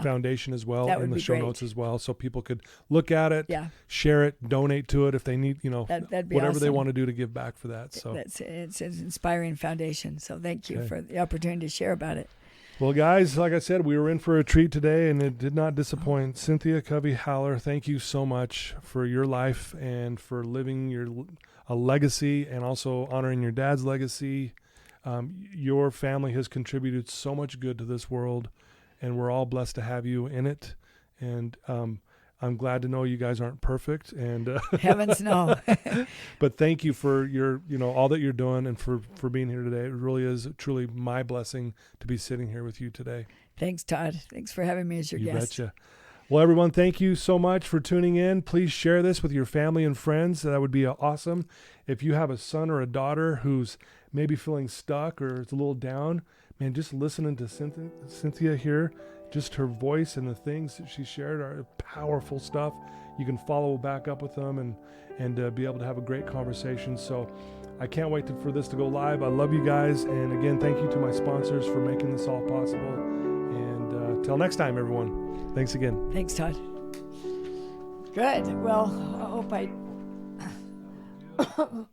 foundation as well in the show notes as well, so people could look at it, share it, donate to it if they need, that'd be whatever awesome. they want to do to give back for that. So it's an inspiring foundation. So thank you for the opportunity to share about it. Well, guys, like I said, we were in for a treat today, and it did not disappoint. Cynthia Covey Haller, thank you so much for your life and for living a legacy and also honoring your dad's legacy. Your family has contributed so much good to this world, and we're all blessed to have you in it. And I'm glad to know you guys aren't perfect. And heavens no. But thank you for your, all that you're doing and for being here today. It really is truly my blessing to be sitting here with you today. Thanks, Todd. Thanks for having me as your guest. You betcha. Well, everyone, thank you so much for tuning in. Please share this with your family and friends. That would be awesome. If you have a son or a daughter who's maybe feeling stuck or is a little down, man, just listening to Cynthia here, just her voice and the things that she shared are powerful stuff. You can follow back up with them and be able to have a great conversation. So I can't wait for this to go live. I love you guys. And again, thank you to my sponsors for making this all possible. And till next time, everyone. Thanks again. Thanks, Todd. Good. Well, I hope